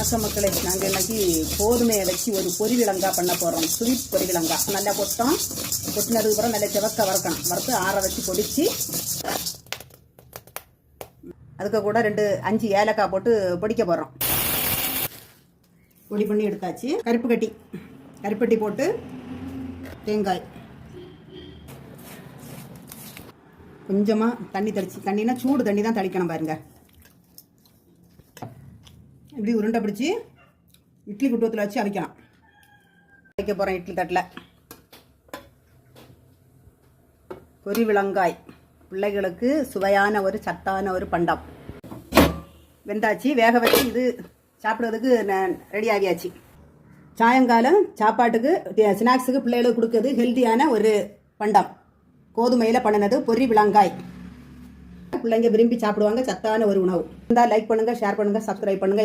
வணக்கம் மக்களே, நாங்கள் இன்னைக்கு கோதுமையை வச்சு ஒரு பொரிவிலங்காய் பண்ண போகிறோம். ஸ்வீட் பொரிவிலங்காய் நல்லா கொட்டினதுக்கு அப்புறம் நல்லா செவக்க வறுக்கணும். வறுத்து ஆற வச்சு பொடிச்சு அதுக்கு கூட 5 ஏலக்காய் போட்டு பொடிக்க போகிறோம். பொடி பண்ணி எடுத்தாச்சு. கருப்பட்டி போட்டு தேங்காய் கொஞ்சமாக தண்ணி தெளிச்சு, தண்ணினா சூடு தண்ணி தான் தெளிக்கணும் பாருங்க. இப்படி உருண்டை பிடிச்சி இட்லி குட்டுவத்தில் வச்சு அவிக்கலாம். வைக்க போகிறேன் இட்லி தட்டில். பொரிவிலங்காய் பிள்ளைகளுக்கு சுவையான ஒரு சத்தான ஒரு பண்டம். வெந்தாச்சு, வேக வச்சு இது சாப்பிட்றதுக்கு ரெடி ஆகியாச்சு. சாயங்காலம் சாப்பாட்டுக்கு ஸ்நாக்ஸுக்கு பிள்ளைகளுக்கு கொடுக்குறது ஹெல்த்தியான ஒரு பண்டம். கோதுமையில் பண்ணினது பொரிவிலங்காய். பிள்ளைங்க விரும்பி சாப்பிடுவாங்க. சத்தான ஒரு உணவு. லைக் பண்ணுங்கள், ஷேர் பண்ணுங்கள், சப்ஸ்கிரைப் பண்ணுங்கள்.